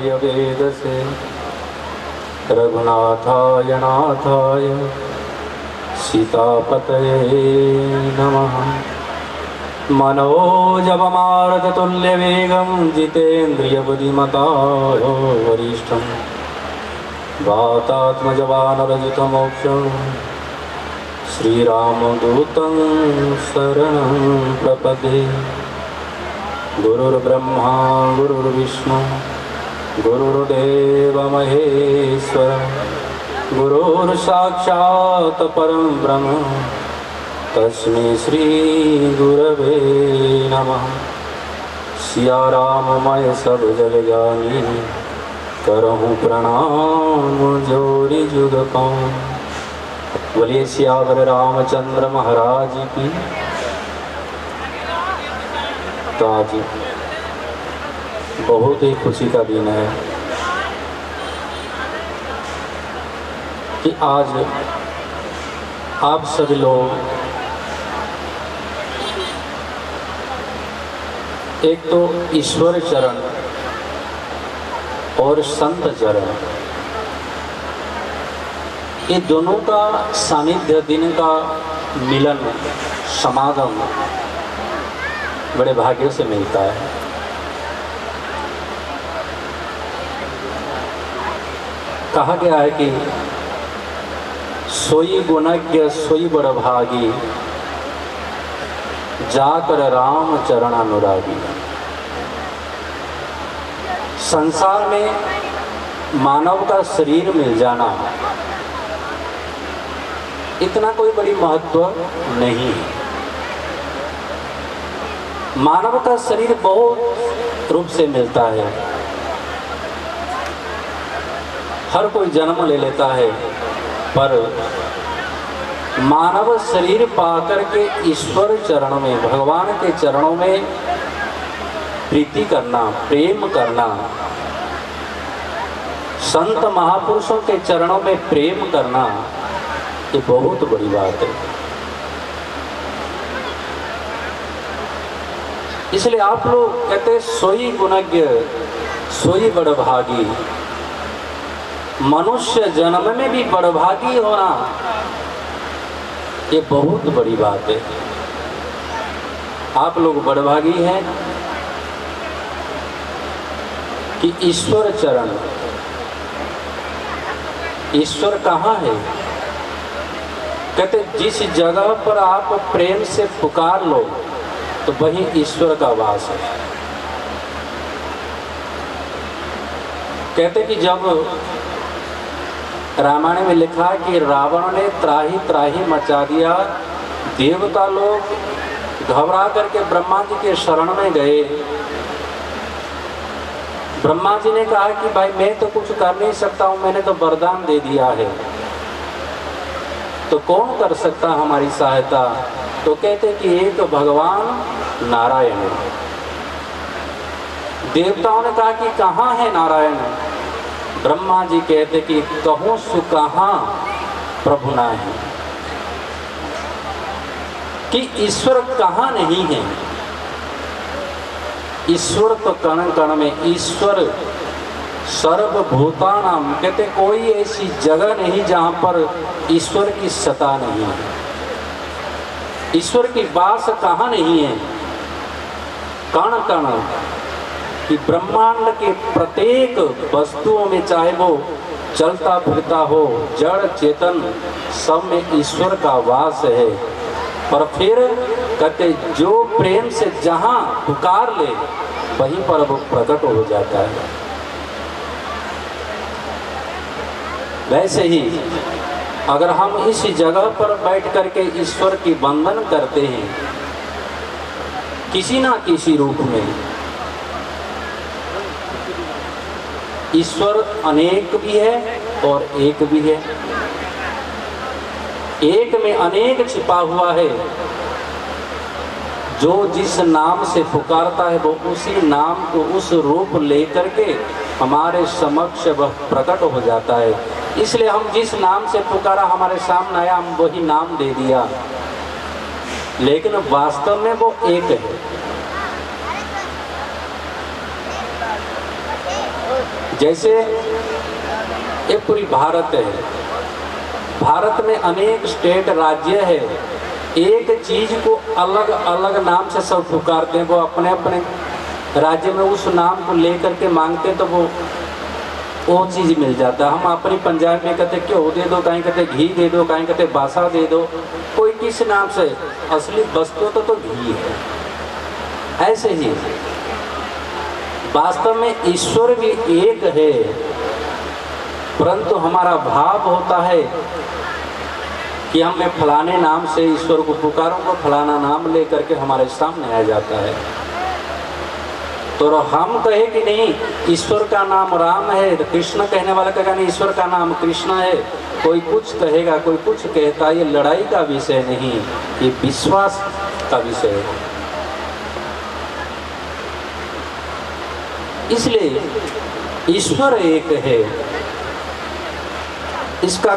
सामगाय वेदसे रघुनाथाय नाथाय सीतापतये नमः। मनोजवमारुततुल्यवेगं जितेन्द्रियबुद्धिमतां वरिष्ठं वातात्मजवानरजितमोक्षं श्रीरामदूतं शरणं प्रपद्ये। गुरुर्ब्रह्मा गुरुर्विष्णु गुरुर्देव महेश्वर गुरुर्साक्षात् परं ब्रह्म तस्मै श्री गुरवे नमः। सिया राम मैं सब जग जानी करहूँ प्रणाम जोड़ी जुग पाऊँ। बोलिए सियावर रामचंद्र महाराज की। तो आज बहुत ही खुशी का दिन है कि आज आप सभी लोग एक तो ईश्वर चरण और संत चरण, ये दोनों का सानिध्य दिन का मिलन समागम बड़े भाग्य से मिलता है। कहा गया है कि सोई गुणज्ञ सोई बड़भागी जाकर राम चरण अनुरागी। संसार में मानव का शरीर मिल जाना इतना कोई बड़ी महत्व नहीं है। मानव का शरीर बहुत रूप से मिलता है, हर कोई जन्म ले लेता है, पर मानव शरीर पाकर के ईश्वर चरणों में भगवान के चरणों में प्रीति करना प्रेम करना, संत महापुरुषों के चरणों में प्रेम करना, ये बहुत बड़ी बात है। इसलिए आप लोग कहते हैं सोई गुणज्ञ सोई बड़भागी। मनुष्य जन्म में भी बड़भागी होना ये बहुत बड़ी बात है। आप लोग बड़भागी हैं कि ईश्वर चरण। ईश्वर कहाँ है? कहते जिस जगह पर आप प्रेम से पुकार लो तो वही ईश्वर का वास है। कहते कि जब रामायण में लिखा है कि रावण ने त्राही त्राही मचा दिया, देवता लोग घबरा करके ब्रह्मा जी के शरण में गए। ब्रह्मा जी ने कहा कि भाई मैं तो कुछ कर नहीं सकता हूँ, मैंने तो वरदान दे दिया है, तो कौन कर सकता हमारी सहायता? तो कहते कि एक भगवान नारायण है। देवताओं ने कहा कि कहाँ है नारायण? ब्रह्मा जी कहते कि कहूँ सु कहाँ प्रभु नाही, कि ईश्वर कहाँ नहीं है। ईश्वर तो कण कण में, ईश्वर सर्वभूतानाम, कहते कोई ऐसी जगह नहीं जहाँ पर ईश्वर की सत्ता नहीं है, ईश्वर की वास कहाँ नहीं है। कण कण कि ब्रह्मांड के प्रत्येक वस्तुओं में, चाहे वो चलता फिरता हो, जड़ चेतन, सब में ईश्वर का वास है। पर फिर कहते जो प्रेम से जहाँ पुकार ले वहीं पर वो प्रकट हो जाता है। वैसे ही अगर हम इस जगह पर बैठ करके ईश्वर की वंदन करते हैं किसी ना किसी रूप में, ईश्वर अनेक भी है और एक भी है। एक में अनेक छिपा हुआ है। जो जिस नाम से पुकारता है वो उसी नाम को, उस रूप लेकर के हमारे समक्ष वह प्रकट हो जाता है। इसलिए हम जिस नाम से पुकारा हमारे सामने आया, हम वही नाम दे दिया, लेकिन वास्तव में वो एक है। जैसे ये पूरी भारत है, भारत में अनेक स्टेट राज्य है, एक चीज को अलग अलग नाम से सब पुकारते हैं। वो अपने अपने राज्य में उस नाम को लेकर के मांगते तो वो चीज़ मिल जाता। हम अपनी पंजाब में कहते घ्यो दे दो, कहीं कहते घी दे दो, कहीं कहते बासा दे दो, कोई किस नाम से, असली वस्तु तो घी है। ऐसे ही वास्तव में ईश्वर भी एक है, परंतु हमारा भाव होता है कि हम मैं फलाने नाम से ईश्वर को पुकारूंगा, फलाना नाम लेकर के हमारे सामने आ जाता है। तो हम कहे कि नहीं ईश्वर का नाम राम है, तो कृष्ण कहने वाला कहेगा नहीं ईश्वर का नाम कृष्ण है, कोई कुछ कहेगा कोई कुछ कहता। ये लड़ाई का विषय नहीं, ये विश्वास का विषय है। इसलिए ईश्वर एक है, इसका